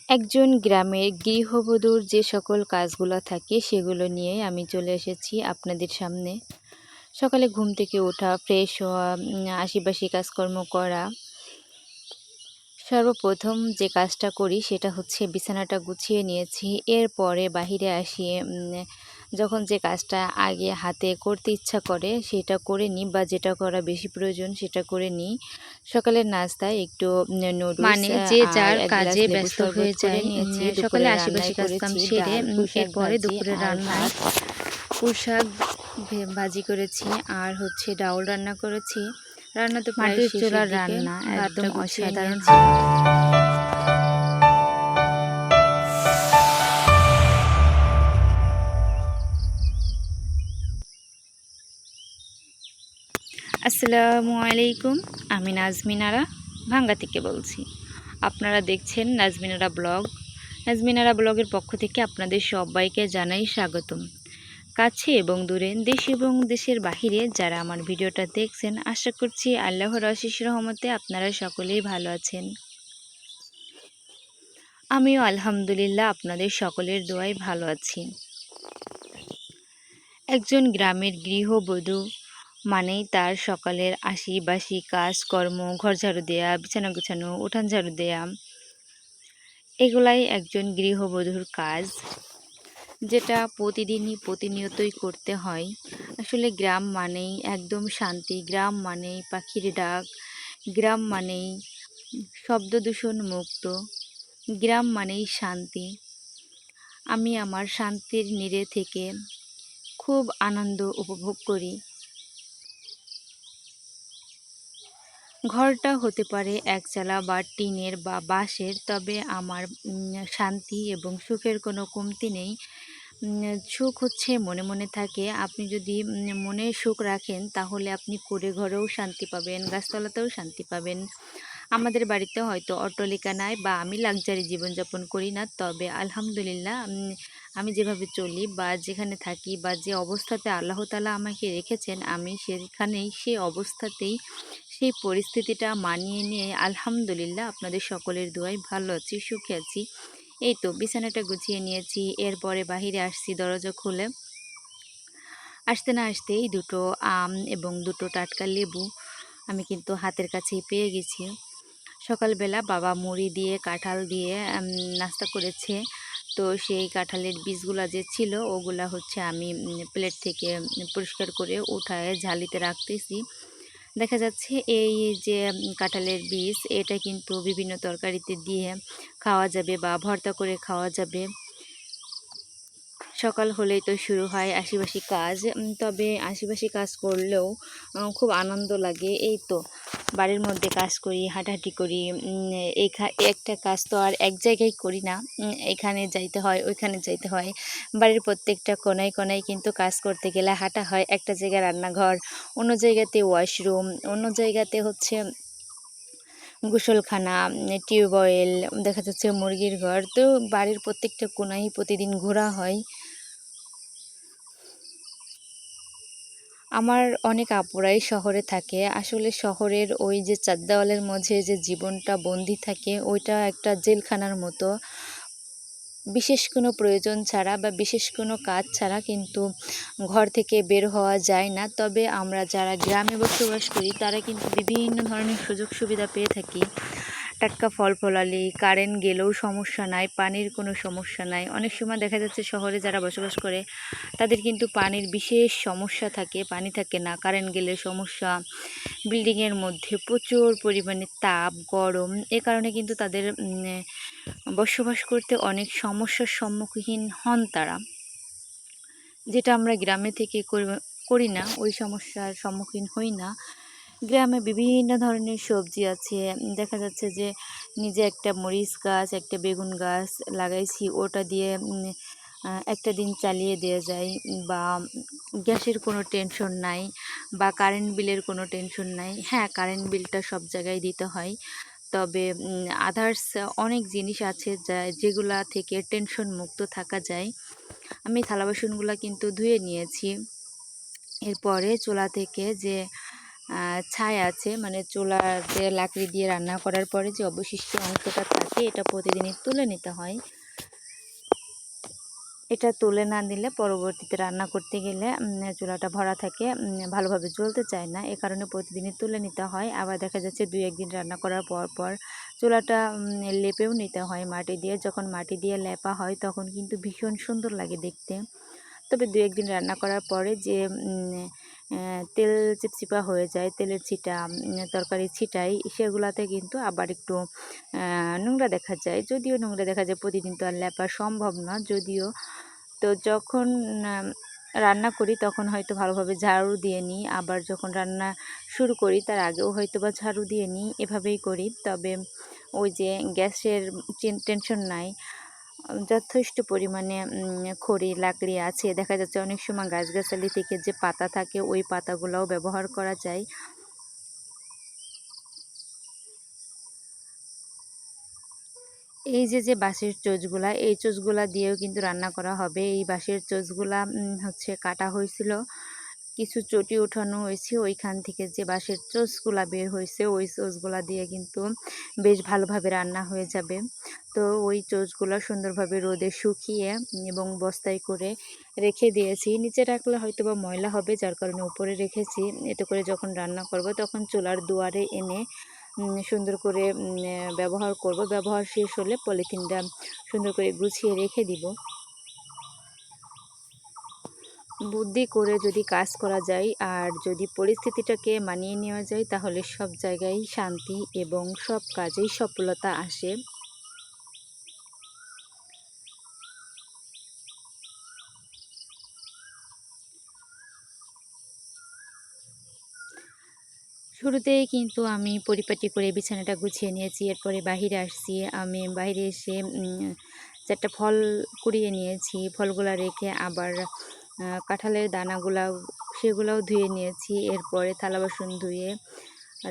একজন গ্রামের গৃহবধূর যে সকল কাজগুলো থাকে সেগুলো নিয়ে আমি চলে এসেছি আপনাদের সামনে। সকালে ঘুম থেকে ওঠা, ফ্রেশ হওয়া, আশিপাশি কাজকর্ম করা। সর্বপ্রথম যে কাজটা করি সেটা হচ্ছে বিছানাটা গুছিয়ে নিয়েছি। এরপরে বাহিরে আসি, যখন যে কাজটা আগে হাতে করতে ইচ্ছা করে সেটা করে নিই, বা যেটা করা বেশি প্রয়োজন সেটা করে নিই। সকালের নাস্তায় একটু নুডলস মানে যে আর যার ১ গ্লাস কাজে লেবু ব্যস্ত শরবত হয়ে করে যায়। নিয়েছি। সকালে দুপুরে আশেপাশে রান্নায় কাজকাম করেছি সেরে ডাল, পুঁই শাক এরপরে ভাজি দুপুরে আর রান্নায় ভাত। পুঁই শাক ভাজি করেছি, আর হচ্ছে ডাউল রান্না করেছি। রান্না তো প্রায় মাটির শেষের চুলার দিকে। রান্না একদম ভাতটা গুছিয়ে অসাধারণ নিয়েছি। হয়। আসসালামু আলাইকুম, আমি নাজমিনারা ভাঙ্গা থেকে বলছি। আপনারা দেখছেন নাজমিনারা ব্লগ। নাজমিনারা ব্লগের পক্ষ থেকে আপনাদের সবাইকে জানাই স্বাগতম। কাছে এবং দূরে, দেশ এবং দেশের বাহিরে যারা আমার ভিডিওটা দেখছেন, আশা করছি আল্লাহর অশেষ রহমতে আপনারা সকলেই ভালো আছেন। আমিও আলহামদুলিল্লাহ আপনাদের সকলের দোয়ায় ভালো আছি। একজন গ্রামের গৃহবধূ মানেই তার সকালের আশিবাসি কাজকর্ম, ঘর ঝাড়ু দেয়া, বিছানা গোছানো, উঠান ঝাড়ু দেয়া, এগুলাই একজন গৃহবধূর কাজ, যেটা প্রতিদিনই প্রতিনিয়তই করতে হয়। আসলে গ্রাম মানেই একদম শান্তি, গ্রাম মানেই পাখির ডাক, গ্রাম মানেই শব্দ দূষণ মুক্ত, গ্রাম মানেই শান্তি। আমি আমার শান্তির নীড়ে থেকে খুব আনন্দ উপভোগ করি। ঘরটা হতে পারে একচালা বা টিনের বা বাঁশের, তবে আমার শান্তি এবং সুখের কোনো কমতি নেই। সুখ হচ্ছে মনে মনে থাকে। আপনি যদি মনে সুখ রাখেন তাহলে আপনি কুঁড়ে ঘরেও শান্তি পাবেন, গাছতলাতেও শান্তি পাবেন। আমাদের বাড়িতে হয়তো অট্টালিকা নাই বা আমি লাক্সারি জীবনযাপন করি না, তবে আলহামদুলিল্লাহ আমি যেভাবে চলি বা যেখানে থাকি বা যে অবস্থাতে আল্লাহ তাআলা আমাকে রেখেছেন, আমি সেখানেই সেই অবস্থাতেই সেই পরিস্থিতিটা মানিয়ে নিয়ে আলহামদুলিল্লাহ আপনাদের সকলের দোয়ায় ভালো আছি, সুখে আছি। এই তো বিছানাটা গুছিয়ে নিয়েছি, এরপরে বাহিরে আসছি দরজা খুলে। আসতে না আসতেই দুটো আম এবং দুটো টাটকা লেবু আমি কিন্তু হাতের কাছেই পেয়ে গেছি। সকালবেলা বাবা মুড়ি দিয়ে কাঁঠাল দিয়ে নাস্তা করেছে। তো সেই কাঁঠালের বীজগুলা যে ছিল ওগুলা হচ্ছে আমি প্লেট থেকে পরিষ্কার করে উঠায় ঝালিতে রাখতেছি। দেখা যাচ্ছে এই যে কাঁঠালের বীজ, এটা কিন্তু বিভিন্ন তরকারিতে দিয়ে খাওয়া যাবে বা ভর্তা করে খাওয়া যাবে। সকাল হলেই তো শুরু হয় আশিবাসি কাজ। তবে আশিবাসি কাজ করলেও খুব আনন্দ লাগে। এই তো বাড়ির মধ্যে কাজ করি, হাঁটাহাঁটি করি। একটা কাজ তো আর এক জায়গায় করি না, এখানে যাইতে হয়, ওইখানে যাইতে হয়। বাড়ির প্রত্যেকটা কোনায় কোনায় কিন্তু কাজ করতে গেলে হাঁটা হয়। একটা জায়গায় রান্নাঘর, অন্য জায়গাতে ওয়াশরুম, অন্য জায়গাতে হচ্ছে গোসলখানা, টিউবওয়েল, দেখা যাচ্ছে মুরগির ঘর। তো বাড়ির প্রত্যেকটা কোনায় প্রতিদিন ঘোরা হয়। আমার অনেক আপুরাই শহরে থাকে। আসলে শহরের ওই যে চার দেওয়ালের মাঝে যে জীবনটা বন্দি থাকে, ওইটা একটা জেলখানার মতো। বিশেষ কোনো প্রয়োজন ছাড়া বা বিশেষ কোনো কাজ ছাড়া কিন্তু ঘর থেকে বের হওয়া যায় না। তবে আমরা যারা গ্রামে বসবাস করি তারা কিন্তু বিভিন্ন ধরনের সুযোগ সুবিধা পেয়ে থাকি। টাটকা ফল ফলালি, কারেন্ট গেলেও সমস্যা নাই, পানির কোনো সমস্যা নাই। অনেক সময় দেখা যাচ্ছে শহরে যারা বসবাস করে তাদের কিন্তু পানির বিশেষ সমস্যা থাকে, পানি থাকে না, কারেন্ট গেলে সমস্যা। বিল্ডিংয়ের মধ্যে প্রচুর পরিমাণে তাপ, গরম, এ কারণে কিন্তু তাদের বসবাস করতে অনেক সমস্যার সম্মুখীন হন তারা, যেটা আমরা গ্রামে থেকে করি না, ওই সমস্যার সম্মুখীন হই না। গ্রামে বিভিন্ন ধরনের সবজি আছে। দেখা যাচ্ছে যে নিজে একটা মরিচ গাছ, একটা বেগুন গাছ লাগাইছি, ওটা দিয়ে একটা দিন চালিয়ে দেওয়া যায়। বা গ্যাসের কোনো টেনশন নাই, বা কারেন্ট বিলের কোনো টেনশন নাই। হ্যাঁ, কারেন্ট বিলটা সব জায়গায় দিতে হয়, তবে আদার্স অনেক জিনিস আছে যেগুলা থেকে টেনশন মুক্ত থাকা যায়। আমি থালা বাসনগুলো কিন্তু ধুয়ে নিয়েছি। এরপরে চুলা থেকে যে ছাই আছে, মানে চুলাতে লাকড়ি দিয়ে রান্না করার পরে যে অবশিষ্ট অংশটা থাকে এটা প্রতিদিনই তুলে নিতে হয়। এটা তুলে না দিলে পরবর্তীতে রান্না করতে গেলে চুলাটা ভরা থাকে, ভালোভাবে জ্বলতে চায় না। এ কারণে প্রতিদিনই তুলে নিতে হয়। আবার দেখা যাচ্ছে 2-1 দিন রান্না করার পর চুলাটা লেপেও নিতে হয় মাটি দিয়ে। যখন মাটি দিয়ে লেপা হয় তখন কিন্তু ভীষণ সুন্দর লাগে দেখতে। তবে 2-1 দিন রান্না করার পরে যে তেল চিপচিপা হয়ে যায়, তেলের ছিটা তরকারির ছিটায়, সেগুলাতে কিন্তু আবার একটু নোংরা দেখা যায়। যদিও নোংরা দেখা যায়, প্রতিদিন তো আর লেপা সম্ভব না যদিও। তো যখন আম রান্না করি তখন হয়তো ভালোভাবে ঝাড়ু দিয়ে নিই। আবার যখন রান্না শুরু করি তার আগেও হয়তোবা ঝাড়ু দিয়ে নিই। এভাবেই করি। তবে ওই যে গ্যাসের টেনশন নাই। যথেষ্ট পরিমাণে খড়ি লাকড়ি আছে। দেখা যাচ্ছে অনেক সময় গাছগাছালি থেকে যে পাতা থাকে ওই পাতাগুলাও ব্যবহার করা যায়। এই যে বাঁশের চোঁচগুলা, এই চোঁচগুলা দিয়েও কিন্তু রান্না করা হবে। এই বাঁশের চোঁচগুলা হচ্ছে কাটা হয়েছিল, কিছু চটি উঠানো হয়েছে, ওইখান থেকে যে বাঁশের চোঁচগুলা বের হয়েছে ওই চোঁচগুলা দিয়ে কিন্তু বেশ ভালোভাবে রান্না হয়ে যাবে। তো ওই চোঁচগুলা সুন্দরভাবে রোদে শুকিয়ে এবং বস্তায় করে রেখে দিয়েছি। নিচে রাখলে হয়তোবা ময়লা হবে, যার কারণে উপরে রেখেছি। এতে করে যখন রান্না করব তখন চুলার দুয়ারে এনে সুন্দর করে ব্যবহার করব। ব্যবহার শেষ হলে পলিথিনটা সুন্দর করে গুছিয়ে রেখে দিব। বুদ্ধি করে যদি কাজ করা যায় আর যদি পরিস্থিতিটাকে মানিয়ে নেওয়া যায় তাহলে সব জায়গায় শান্তি এবং সব কাজেই সফলতা আসে। শুরুতেই কিন্তু আমি পরিপাটি করে বিছানাটা গুছিয়ে নিয়েছি। এরপরে বাহিরে আসছি। আমি বাহিরে এসে ৪টা ফল কুড়িয়ে নিয়েছি। ফলগুলা রেখে আবার কাঁঠালের দানাগুলাও সেগুলাও ধুয়ে নিয়েছি। এরপরে থালা বাসন ধুয়ে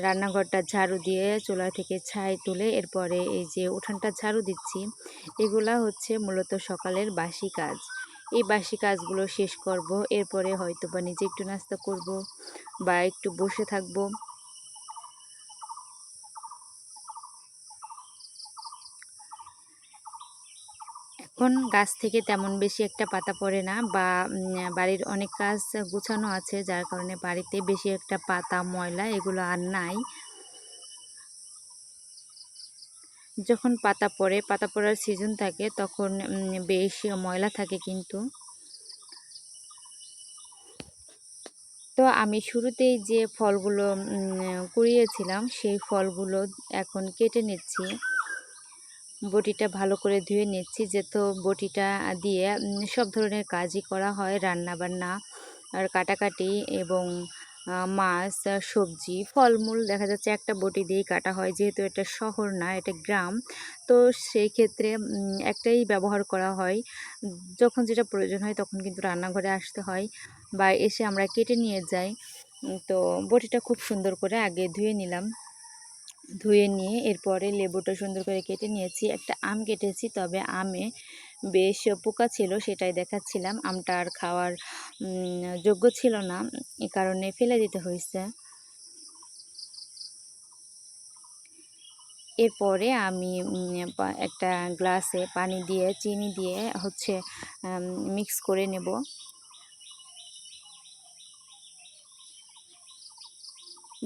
রান্নাঘরটা ঝাড়ু দিয়ে চুলা থেকে ছাই তুলে এরপরে এই যে উঠানটা ঝাড়ু দিচ্ছি। এগুলা হচ্ছে মূলত সকালের বাসি কাজ। এই বাসি কাজগুলো শেষ করব। এরপরে হয়তোবা নিজে একটু নাস্তা করব বা একটু বসে থাকবো। এখন গাছ থেকে তেমন বেশি একটা পাতা পড়ে না, বা বাড়ির অনেক কাজ গুছানো আছে, যার কারণে বাড়িতে বেশি একটা পাতা ময়লা এগুলো আর নাই। যখন পাতা পড়ে, পাতা পড়ার সিজন থাকে তখন বেশ ময়লা থাকে কিন্তু। তো আমি শুরুতেই যে ফলগুলো কুড়িয়েছিলাম সেই ফলগুলো এখন কেটে নিচ্ছি। বটিটা ভালো করে ধুয়ে নিচ্ছি, যেহেতু বটিটা দিয়ে সব ধরনের কাজই করা হয়, রান্না বান্না আর কাটাকাটি এবং মাছ সবজি ফলমূল দেখা যাচ্ছে একটা বটি দিয়েই কাটা হয়। যেহেতু এটা শহর না, এটা গ্রাম, তো সেই ক্ষেত্রে একটাই ব্যবহার করা হয়। যখন যেটা প্রয়োজন হয় তখন কিন্তু রান্নাঘরে আসতে হয় বা এসে আমরা কেটে নিয়ে যাই। তো বটিটা খুব সুন্দর করে আগে ধুয়ে নিলাম। ধুয়ে নিয়ে এরপরে লেবুটা সুন্দর করে কেটে নিয়েছি। একটা আম কেটেছি, তবে আমে বেশ পোকা ছিল, সেটাই দেখাচ্ছিলাম। আমটা আর খাওয়ার যোগ্য ছিল না, এ কারণে ফেলে দিতে হয়েছে। এরপরে আমি একটা গ্লাসে পানি দিয়ে চিনি দিয়ে হচ্ছে মিক্স করে নেব।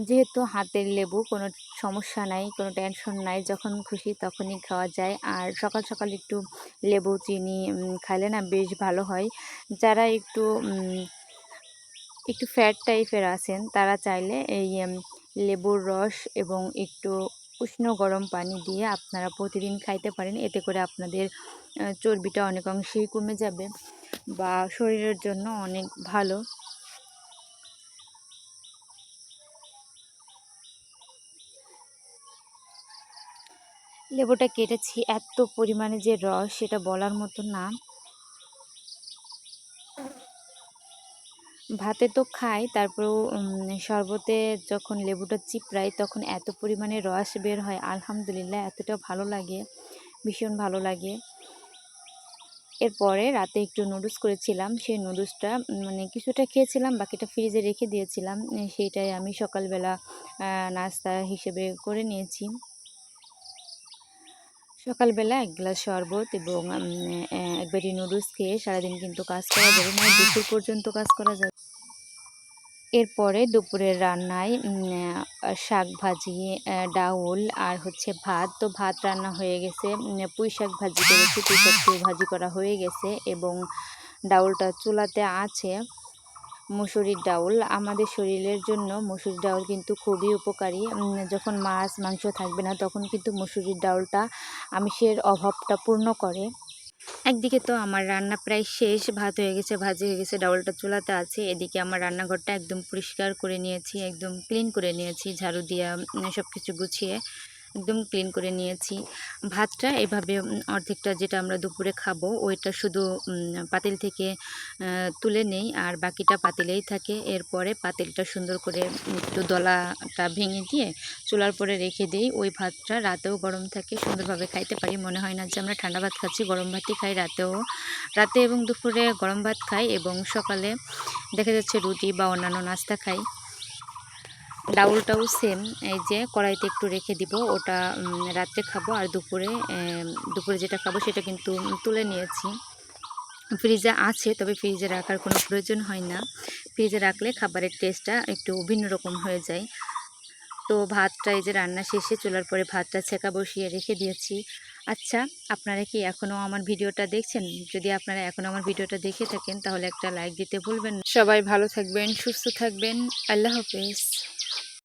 যেহেতু হাতের লেবু, কোনো সমস্যা নাই, কোনো টেনশন নাই, যখন খুশি তখনই খাওয়া যায়। আর সকাল সকাল একটু লেবু চিনি খাইলে না বেশ ভালো হয়। যারা একটু ফ্যাট টাইপের আছেন তারা চাইলে এই লেবুর রস এবং একটু উষ্ণ গরম পানি দিয়ে আপনারা প্রতিদিন খাইতে পারেন। এতে করে আপনাদের চর্বিটা অনেক অংশেই কমে যাবে বা শরীরের জন্য অনেক ভালো। লেবুটা কেটেছি, এত পরিমাণে যে রস সেটা বলার মতো না। ভাতে তো খাই, তারপরেও শরবতে যখন লেবুটা চিপড়াই তখন এত পরিমাণে রস বের হয়, আলহামদুলিল্লাহ এতটা ভালো লাগে, ভীষণ ভালো লাগে। এরপরে রাতে একটু নুডলস করেছিলাম, সেই নুডলসটা মানে কিছুটা খেয়েছিলাম, বাকিটা ফ্রিজে রেখে দিয়েছিলাম। সেইটাই আমি সকালবেলা নাস্তা হিসেবে করে নিয়েছি। সকালবেলা ১ গ্লাস শরবত এবং এক বাটি নুডলস খেয়ে সারাদিন কিন্তু কাজ করা যাবে, মানে দুপুর পর্যন্ত কাজ করা যাবে। এরপরে দুপুরের রান্নায় শাক ভাজি, ডাউল আর হচ্ছে ভাত। তো ভাত রান্না হয়ে গেছে, পুঁই শাক ভাজি করেছি, পুঁই শাকটিও ভাজি করা হয়ে গেছে এবং ডাউলটা চুলাতে আছে। মুসুরির ডাউল আমাদের শরীরের জন্য মুসুরির ডাউল কিন্তু খুবই উপকারী। যখন মাছ মাংস থাকবে না তখন কিন্তু মুসুরির ডাউলটা আমিষের অভাবটা পূর্ণ করে। একদিকে তো আমার রান্না প্রায় শেষ, ভাত হয়ে গেছে, ভাজি হয়ে গেছে, ডাউলটা চুলাতে আছে। এদিকে আমার রান্নাঘরটা একদম পরিষ্কার করে নিয়েছি, একদম ক্লিন করে নিয়েছি, ঝাড়ু দিয়া সব কিছু গুছিয়ে একদম ক্লিন করে নিয়েছি। ভাতটা এভাবে অর্ধেকটা যেটা আমরা দুপুরে খাবো ওইটা শুধু পাতিল থেকে তুলে নেই, আর বাকিটা পাতিলেই থাকে। এরপরে পাতিলটা সুন্দর করে একটু দলাটা ভেঙে দিয়ে চুলার পরে রেখে দিই। ওই ভাতটা রাতেও গরম থাকে, সুন্দরভাবে খাইতে পারি, মনে হয় না যে আমরা ঠান্ডা ভাত খাচ্ছি, গরম ভাতই খাই রাতে এবং দুপুরে গরম ভাত খাই এবং সকালে দেখা যাচ্ছে রুটি বা অন্যান্য নাস্তা খাই। ডাউলটাও সেম, এই যে কড়াইতে একটু রেখে দিব, ওটা রাত্রে খাবো, আর দুপুরে যেটা খাবো সেটা কিন্তু তুলে নিয়েছি। ফ্রিজে আছে, তবে ফ্রিজে রাখার কোনো প্রয়োজন হয় না, ফ্রিজে রাখলে খাবারের টেস্টটা একটু ভিন্ন রকম হয়ে যায়। তো ভাতটা এই যে রান্না শেষে চুলার পরে ভাতটা ছেঁকা বসিয়ে রেখে দিয়েছি। আচ্ছা, আপনারা কি এখনও আমার ভিডিওটা দেখছেন? যদি আপনারা এখনও আমার ভিডিওটা দেখে থাকেন তাহলে একটা লাইক দিতে ভুলবেন না। সবাই ভালো থাকবেন, সুস্থ থাকবেন। আল্লাহ হাফেজ।